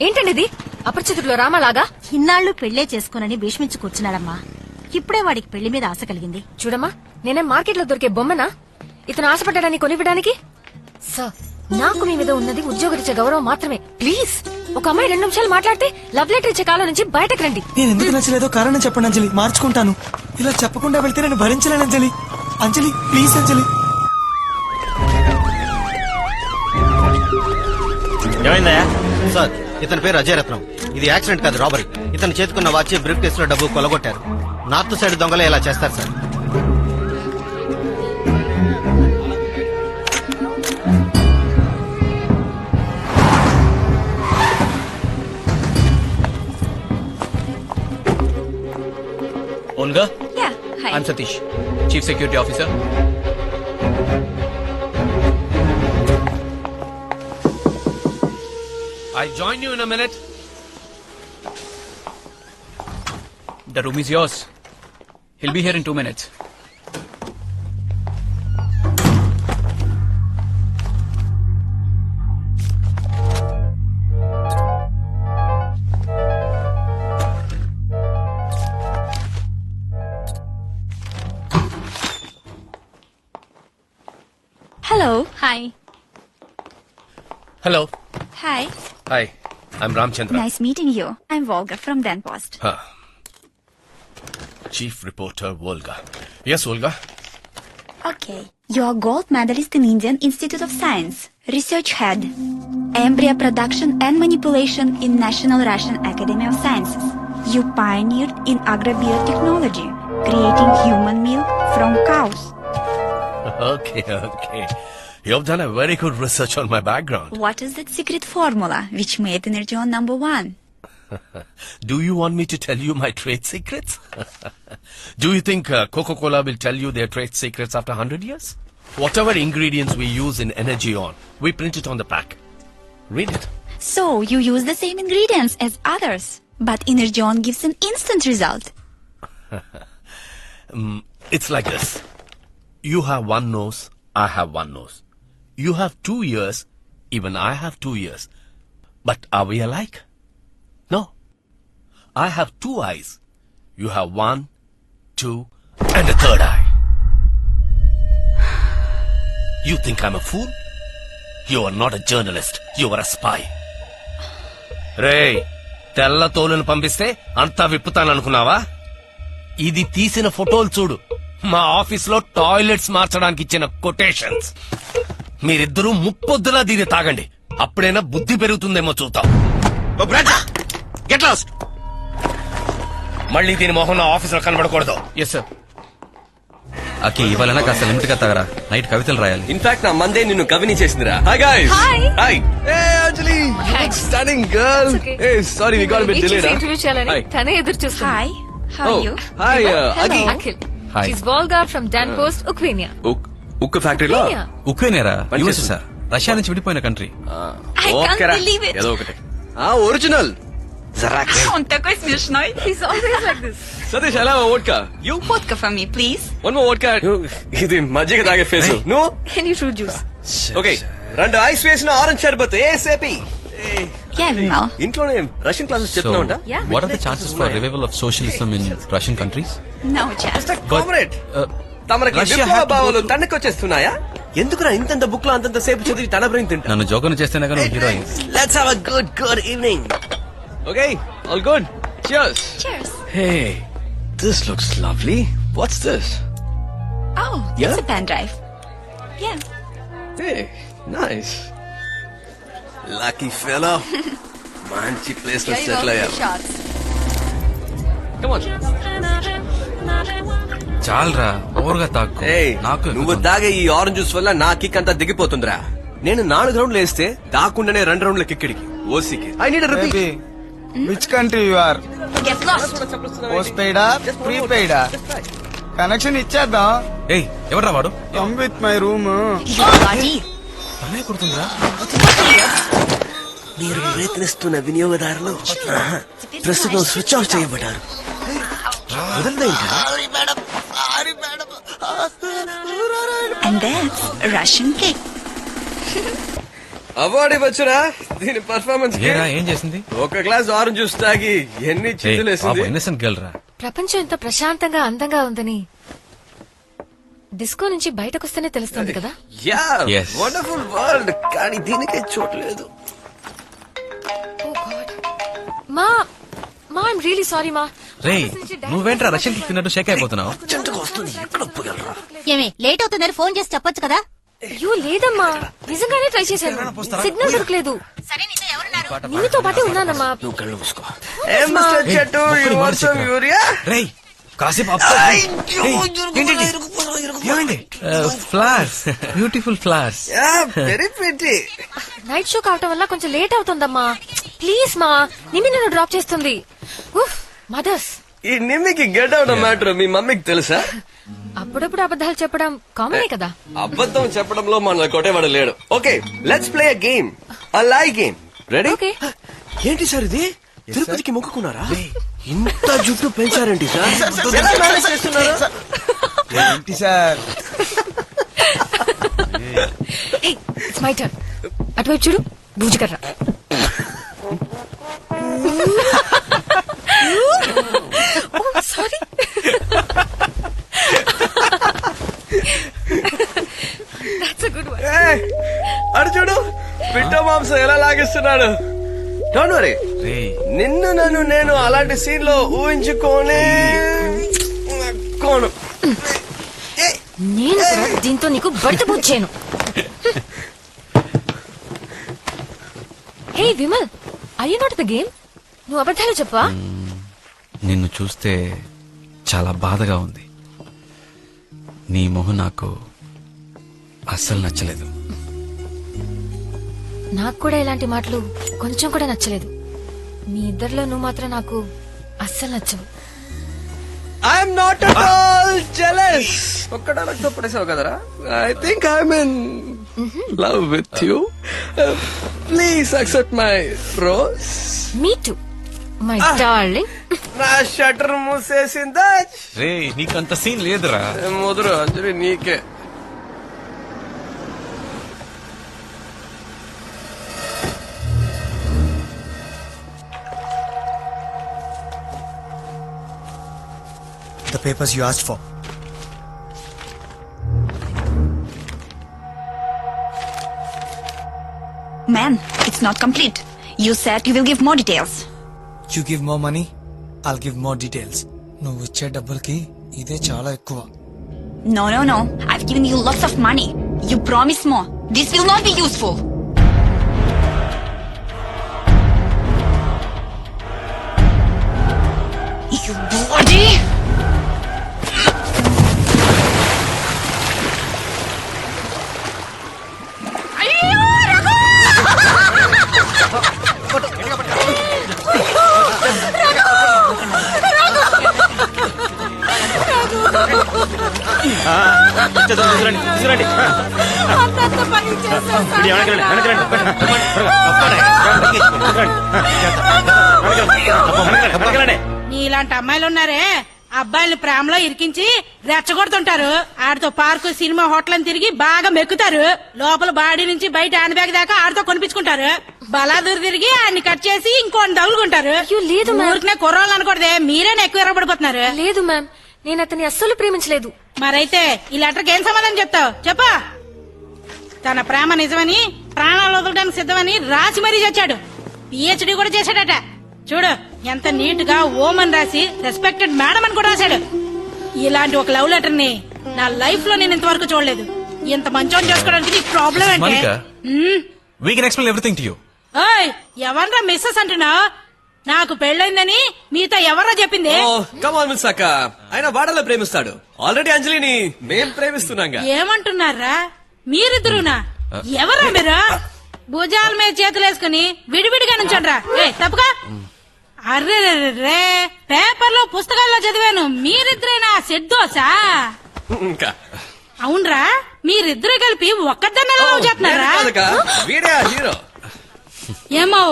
ఏంటండి ఇది? అపరిచితుల్లో రామలాగా. ఇన్నాళ్లు పెళ్లే చేసుకోనని భీష్మించి కూర్చున్నాడమ్మా. ఇప్పుడే వాడికి పెళ్లి మీద ఆశ కలిగింది. చూడమ్మా, నేనే మార్కెట్ లో దొరికే బొమ్మనా ఇతను ఆశపడ్డాడని కొనివ్వడానికి? సార్, నాకు మీ మీద ఉన్నది ఉద్యోగరీత్యా గౌరవం మాత్రమే. ప్లీజ్, ఒక అమ్మాయి 2 నిమిషాలు మాట్లాడితే లవ్ లెటర్ ఇచ్చే కాలం నుంచి బయటకు రండి. నేను ఎందుకు నచ్చలేదో కారణం చెప్పండి అంజలి, మార్చుకుంటాను. ఇలా చెప్పకుండా వెళ్తే నేను భరించలేను అంజలి. అంజలి ప్లీజ్ అంజలి. ఏమైందయ్యా? సార్, ఇతని పేరు అజయ్ రత్నం. ఇది యాక్సిడెంట్ కాదు, రాబరీ. ఇతను చేతుకున్న వాచ్, బ్రీఫ్ కేసులో డబ్బు కొలగొట్టారు. నార్త్ సైడ్ దొంగలే ఇలా చేస్తారు sir. Olga? Yeah, hi. I'm Satish, Chief Security Officer. I'll join you in a minute. The room is yours. He'll be here in 2 minutes. Hello. Hi. Hello. Hi. Hi, I'm Ramchandra. Nice meeting you. I'm Volga from Dan Post. Chief Reporter Volga. Yes, Volga. Okay. You are gold medalist in Indian Institute of Science. Research head. Embryo production and manipulation in National Russian Academy of Sciences. You pioneered in agrobiotechnology, creating human milk from cows. Okay. You have done a very good research on my background. What is that secret formula which made Energeon #1? Do you want me to tell you my trade secrets? Do you think Coca-Cola will tell you their trade secrets after 100 years? Whatever ingredients we use in Energeon, we print it on the pack. Read it. So, you use the same ingredients as others, but Energeon gives an instant result. It's like this. You have one nose, I have one nose. You have 2 ears, even I have 2 ears. But are we alike? No. I have 2 eyes. You have 1, 2, and a 3rd eye. You think I'm a fool? You are not a journalist. You are a spy. రేయ్, తెల్ల తోలును పంపిస్తే అంతా విప్పుతాననుకున్నావా? ఇది తీసిన ఫోటోలు చూడు. మా office లో టాయిలెట్స్ మార్చడానికి ఇచ్చిన కొటేషన్స్. మీరిద్దరూ ముప్పొద్దులా దీన్ని తాగండి, అప్పుడైనా బుద్ధి పెరుగుతుందేమో చూద్దాం. Get lost. మళ్ళీ దీని మొహం నా ఆఫీస్ లో కనబడకూడదు. Yes sir. అకి ఇవాళ కాస్త లిమిట్ గా తాగరా, నైట్ కవితలు రాయాలి. ఇన్ఫాక్ట్ నా మందే నిన్ను కవిని చేసిందిరా. Hi guys. హాయ్. ఏ అంజలి, స్టన్నింగ్ గర్ల్. ఏ sorry we got a bit delayed. Interview చేయాలని తనే ఎదురు చూస్తుంది. Hi. How are you? Hi అగి. Akhil. Hi. She's Volga from Dan Post, Ukraine. ఉక్కు ఫ్యాక్టరీలో Yeah. ఉక్రెయినేరా? పని యూఎస్ చేస్తుందా? సార్, రష్యా నుంచి విడిపోయిన country. I can't believe it. ఏదో ఒకటి. Original. Он такой смешной. He's always like this. Satish ఎలా vodka? You Vodka for me, please. One more vodka. ఇది మజ్జిగ తాగే face. No. Any fruit juice? Okay. 2 ice వేసిన ఆరెంజ్ షర్బత్ ఏసేపీ. Yeah, Vimal. ఇంట్లోనే రష్యన్ క్లాసెస్ చెప్తున్నావుంట. Yeah. What are the chances for revival of socialism in Russian countries? No chance. Comrade, తమరికి Russia విప్లవ had to భావాలు go to- తన్నుకొచ్చేస్తున్నాయా? ఎందుకురా ఇంత బుక్ లో అంతంత సేపు చదివి తన బ్రెయిన్ తింటా? నన్ను జోకను చేస్తేనే కానీ heroine. Let's have a good evening. Okay, all good. Cheers. Cheers. Hey, this looks lovely. What's this? Oh, Yeah? it's a pen drive. Yeah. Hey, nice. Lucky fellow. మంచి ప్లేస్ లో సెటిల్ అయ్యారు. Come on. చాలరా, ఓవర్గా తాకు. Hey, నాకు నువ్వు తాగే ఈ ఆరెంజ్ జ్యూస్ వల్ల నా కిక్ అంతా దిగిపోతుందిరా. నేను 4 రౌండ్లు వేస్తే దాక్కుండానే 2 రౌండ్ల కిక్కిడికి ఓసీకి. I need a repeat. Which country you are? Get lost. Post పెయిడా, ప్రీ పెయిడా? కనెక్షన్ ఇచ్చేద్దాం. ఏయ్, ఎవర్రా వాడు? Come with my room. You bloody. తనే కొడుతుందిరా. మీరు ప్రయత్నిస్తున్న వినియోగదారులు ప్రస్తుతం స్విచ్ ఆఫ్ చేయబడ్డారు. And that's Russian cake. Award ఇవ్వచ్చురా దీని పర్ఫార్మెన్స్ ఏరా ఏం చేసింది? ఒక గ్లాస్ ఆరెంజ్ జ్యూస్ తాగి ఎన్ని చిత్తులేసింది. ఇన్నసెంట్ గర్ల్ రా. ప్రపంచం ఎంత ప్రశాంతంగా అందంగా ఉందని డిస్కో నుంచి బయటకొస్తేనే తెలుస్తుంది కదా. Yeah Yes. వండర్ఫుల్ వరల్డ్, కానీ దీనికే చోట్లేదు. Oh God. మా ఐమ్ రియలీ సారీ మా. రేయ్ నువ్వేంట్రా రష్యన్ కి తిన్నట్టు షేక్ అయిపోతున్నావు? ఏమి లేట్ అవుతుందని ఫోన్ చేసి చెప్పొచ్చు కదా. అయ్యో లేదమ్మా, నిజంగానే ట్రై చేశాను, సిగ్నల్ దొరకలేదు. సరే నీతో ఎవరున్నారు? నీతో పాటే ఉన్నానమ్మా. ఏ మిస్టర్ చెట్టు, you want some urea? రేయ్ కాసేపు flowers, beautiful flowers. Yeah, very pretty. Night show కావటం వల్ల కొంచెం లేట్ అవుతుందమ్మా. ప్లీజ్ మా, నిమ్మి నన్ను డ్రాప్ చేస్తుంది. మదర్స్. ఈ నిమ్మికి గెట్ అవుట్ మ్యాటర్ మీ మమ్మీకి తెలుసా? అప్పుడప్పుడు అబద్ధాలు చెప్పడం కామనే కదా. అబద్ధం చెప్పడంలో మన కొట్టేవాడు లేడు. Okay let's play a game, a lie game. Ready? Okay. ఏంటి సార్ ఇది? తిరుపతికి మొక్కుకున్నారా? ఇంత జుట్టు పెంచారేంటి సార్? ఎలా మేనేజ్ చేస్తున్నారు? ఏంటి సార్? It's my turn. అటువైపు చూడు, బూజుకర్ర. Sorry. That's a good one. ఏయ్, అడు చూడు పిట్ట మాంసం ఎలా లాగిస్తున్నాడు. డోంట్ వరీ, రేయ్ నిన్ను నన్ను నేను అలాంటి సీన్ లో ఊహించుకోనే కోను. నేను కూడా దీంతో నీకు బట్ట పూడ్చాను. Hey Vimal, I you not the game? నువ్వు అబద్ధాలు చెప్పవా? నిన్ను చూస్తే చాలా బాధగా ఉంది. నీ మొహం నాకు అస్సలు నచ్చలేదు. నాకు కూడా ఇలాంటి మాటలు కొంచెం కూడా నచ్చలేదు. మీ ఇద్దరిలో నువ్వు మాత్రం నాకు అస్సలు నచ్చవు. I'm not at all jealous. ఒక్కడ రక్తం పడేసావు కదరా. I think I'm in love with you. Please accept my rose. Me two my darling. నా షటర్ మూసేసిందా? రేయ్ నీకంత సీన్ లేదురా. ముదురు అంజలి నీకే. The papers you asked for. Man, it's not complete. You said you will give more details. You give more money, I'll give more details. నువ్వు ఇచ్చే డబ్బులకి ఇదే చాలా ఎక్కువ. No, no, no. I've given you lots of money. You promise more. This will not be useful. You bloody... నీలాంటి అమ్మాయిలు ఉన్నారే, అబ్బాయిలు ప్రేమలో ఇరికించి రెచ్చగొడుతుంటారు. ఆడితో పార్కు, సినిమా, హోటల్ అని తిరిగి బాగా మెక్కుతారు. లోపల బాడీ నుంచి బయట హ్యాండ్ బ్యాగ్ దాకా ఆడితో కొనిపించుకుంటారు. బలాదూరు తిరిగి ఆయన్ని కట్ చేసి ఇంకోని తగులుకుంటారు. అయ్యో, లేదు మ్యామ్. ఊరికనే కుర్రోళ్ళు అనకూడదే, మీరేనా ఎక్కువ ఎర్రబడిపోతున్నారు. లేదు మ్యామ్, నేను అతన్ని అస్సలు ప్రేమించలేదు. మరైతే ఈ లెటర్కి ఏం సమాధానం చెప్తావు చెప్పా? తన ప్రేమ నిజమని, ప్రాణాలు వదలడానికి సిద్ధమని రాసి మరీ చచ్చాడు. పిహెచ్డి కూడా చేశాడట. చూడు ఎంత నీట్ గా ఓమన్ రాసి రెస్పెక్టెడ్ మేడం అని కూడా రాశాడు. ఇలాంటి ఒక లవ్ లెటర్ ని నా లైఫ్ లో నేను ఇంతవరకు చూడలేదు. ఇంత మంచోని చేసుకోవడానికి నీకు ప్రాబ్లం అంటే Monica, we can explain everything to you. ఎవర్రా మిస్సెస్ అంటున్నా? నాకు పెళ్ళైందని మీతో ఎవర్రా చెప్పింది? కమాన్ మిస్ అక్క, ఆయన వాడలో ప్రేమిస్తాడు. ఆల్రెడీ అంజలిని మేం ప్రేమిస్తున్నాంగా. ఏమంటున్నారా మీరిద్దరునా? ఎవరా మీరు? భుజాల మీద చేతులేసుకుని విడివిడిగా నుంచండ్రా. తప్పుగా. అర్రే రే, పేపర్లో పుస్తకాల్లో చదివాను. మీరిద్దరేనా సెడ్దోసా? ఇంకా అవునరా, మీరిద్దరు కలిపి ఒక్కదాన్ని లవ్ చేస్తున్నారా? వీడే హీరో. ఏమో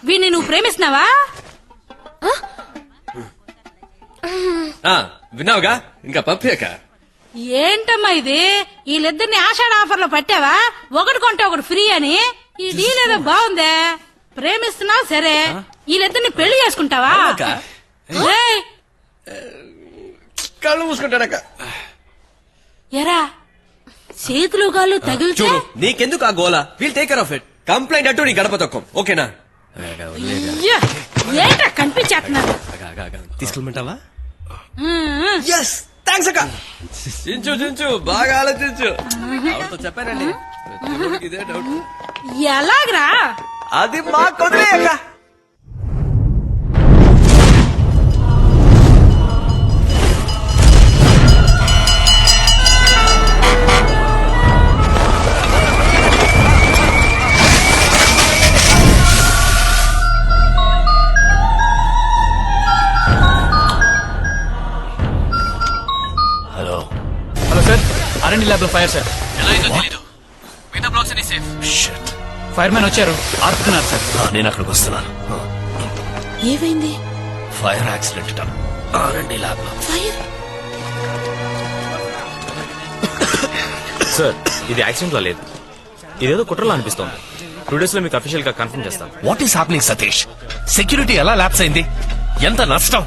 వీడిని నువ్వు ప్రేమిస్తున్నావా? విన్నావుగా, ఇంకా పంపాక. ఏంటమ్మా ఇది? వీళ్ళిద్దరిని ఆషాఢ ఆఫర్ లో పట్టావా? ఒకటి కొంటే ఒకటి ఫ్రీ అని. ఈ డీల్ ఏదో బాగుందే. ప్రేమిస్తున్నావు సరే, వీళ్ళిద్దరిని పెళ్లి చేసుకుంటావా? ఏయ్, కళ్ళు మూసుకుంటాడక్క. ఎరా చేతులు కాళ్ళు తగిలితే చూడు నీకెందుకు ఆ గోల? Will take care of it. Complaint అంటూ నీ గడప తొక్కం, ఓకేనా? అయ్యా, ఏంటా కనిపించేస్తున్నారు? తీసుకెళ్ళమంటావా? ఎస్ థ్యాంక్స్ అక్క. చించు చించు బాగా ఆలోచించు. ఆవిడతో చెప్పానండి, ఇదే డౌట్. ఎలాగరా? అది మా కొద్దిలే అక్క. Hello, hello sir, RMD lab లో fire sir. Shit. Fire man వచ్చారు, ఆపుతున్నారు సార్. నేను అక్కడికి వస్తున్నాను. ఏమైంది? ఫైర్ యాక్సిడెంట్ ఆర్ఎండి ల్యాబ్ లో. ఫైర్? సార్ ఇది యాక్సిడెంట్ లా లేదు, ఇదేదో కుట్రలా అనిపిస్తోంది. 2 days లో మీకు అఫీషియల్ గా కన్ఫర్మ్ చేస్తాను. What is happening Satish? Security ఎలా ల్యాప్స్ అయింది? ఎంత నష్టం?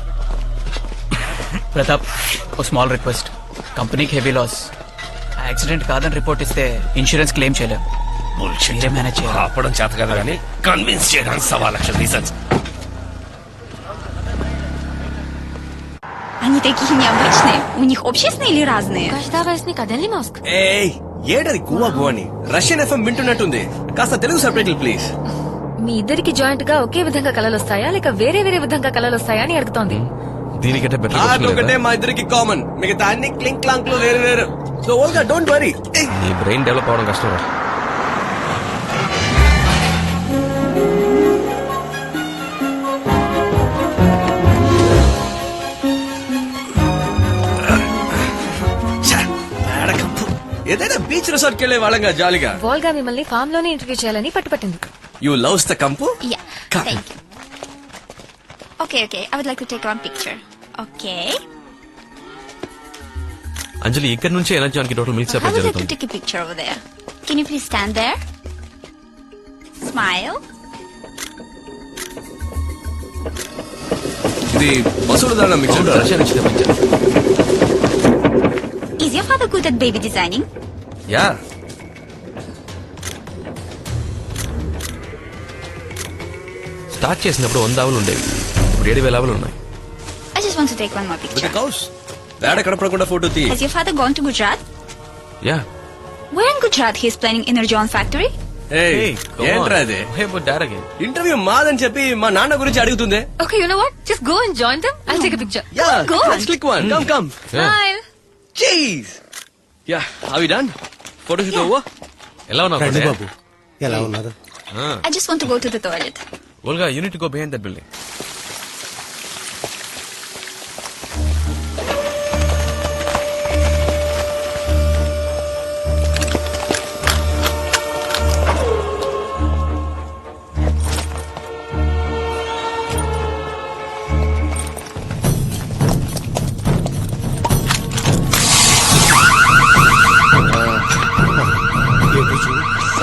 ప్రతాప్, ఓ స్మాల్ రిక్వెస్ట్. కంపెనీకి హెవీ లాస్. యాక్సిడెంట్ కాదని రిపోర్ట్ ఇస్తే ఇన్సూరెన్స్ క్లెయిమ్ చేయలేం. Bullshit. మీరే మేనేజ్ చేయాలి. ఆపడం చేత కదా కానీ కన్విన్స్ చేయడానికి 1,000,000 రీజన్స్. Они такие необычные. У них общественные или разные? కష్టావేస్ని కదల్ని మాస్క్. ఏయ్ ఏడది గువా గువాని రష్యన్ ఎఫ్ఎం వింటున్నట్టుంది. కాస్త తెలుగు సబ్టైటిల్ ప్లీజ్. మీ ఇద్దరికి జాయింట్ గా ఒకే విధంగా కలలు వస్తాయా లేక వేరే వేరే విధంగా కలలు వస్తాయా అని అడుగుతోంది. దీనికంటే ఒకటే మా ఇద్దరికి కామన్, మిగతా అన్ని క్లింక్ క్లాంక్ లో వేరు వేరు. So Olga don't worry. ఈ బ్రెయిన్ డెవలప్ అవడం కష్టం. ఏదైనా బీచ్ రిసార్ట్ కెళ్లే వాళ్ళంగా జాలీగా. వాల్గా మిమ్మల్ని ఫామ్ లోనే ఇంటర్వ్యూ చేయాలని పట్టుపట్టింది. యూ లవ్స్ ద కంపు. Yeah, thank you. Okay, I would like to take one picture. Okay. Anjali ఇక్కడి నుంచి ఎనర్జాన్కి total milk I supply would like to జరుగుతుంది. take a picture over there. Can you please stand there? Smile. ఇది వసూలు దాన mixer. Russia నుంచి తెప్పించారు. Is your father good at baby designing? Yeah, start చేసినప్పుడు 100 ఆవులు ఉండేవి, ఇప్పుడు 7,000 ఆవులు ఉన్నాయి. I just want to take one more picture. Cows వేడ కనపడకుండా ఫోటో తీ. Has your father gone to Gujarat? Yeah. Where in Gujarat he is planning Energon factory? ఏంట్రా అది? ఇంటర్వ్యూ మాదని చెప్పి మా నాన్న గురించి అడుగుతుందే. Okay, you know what? Just go and join them. I'll take a picture. Go on. Click one. Come Smile. Cheese. Yeah have you done? Photo shoot over. ఎలా ఉన్నావు రండి కోటే? బాబు, ఎలా ఉన్నారు? I just want to go to the toilet. Olga, you need to go behind that building.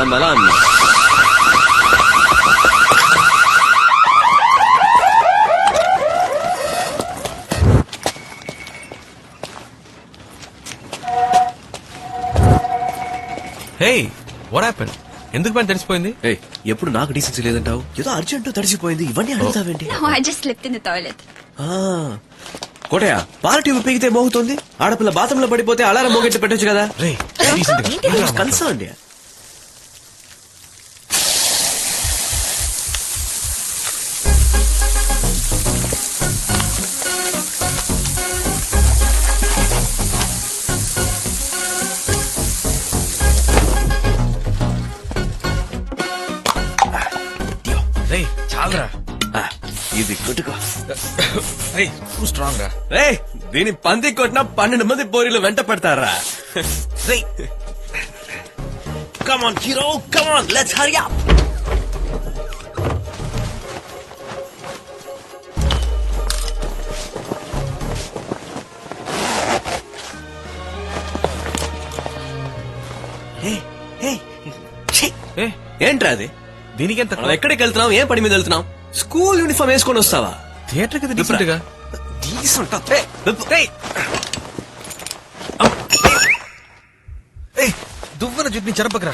Samalan. Hey, what happen? ఎందుకు పని తెలిసిపోయింది? ఎప్పుడు నాకు డీసెన్సీ లేదంటావు? ఏదో అర్జెంట్ తడిసిపోయింది, ఇవన్నీ అడుగుతావేంటి? No, I just slipped in the toilet. Kotaiah, పాల ట్యూబ్ పీకితే మోగుతుంది, ఆడపిల్ల బాత్రూంలో పడిపోతే అలారం మోగెట్టి పెట్టొచ్చు కదా. కన్సర్న్. రే చాలరా, ఇది కొట్టుకో. రే టూ స్ట్రాంగ్ రా. రే దీని పంది కొట్టిన 12 మంది పోరీలు వెంట పడతారా? రే Come on, hero, come on, let's hurry up. ఏంట్రా అది? దీనికి ఎంత మనం ఎక్కడికి వెళ్తున్నాం, ఏం పని మీద వెళ్తున్నాం? స్కూల్ యూనిఫామ్ వేసుకొని వస్తావా? థియేటర్ కదా డీసెంట్ గా. దువ్వన జుట్ని చెరపకరా,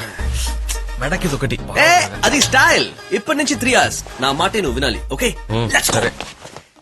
మెడకి ఒకటి. అది స్టైల్. ఇప్పటి నుంచి 3 hours నా మాట నువ్వు వినాలి. ఓకే, సరే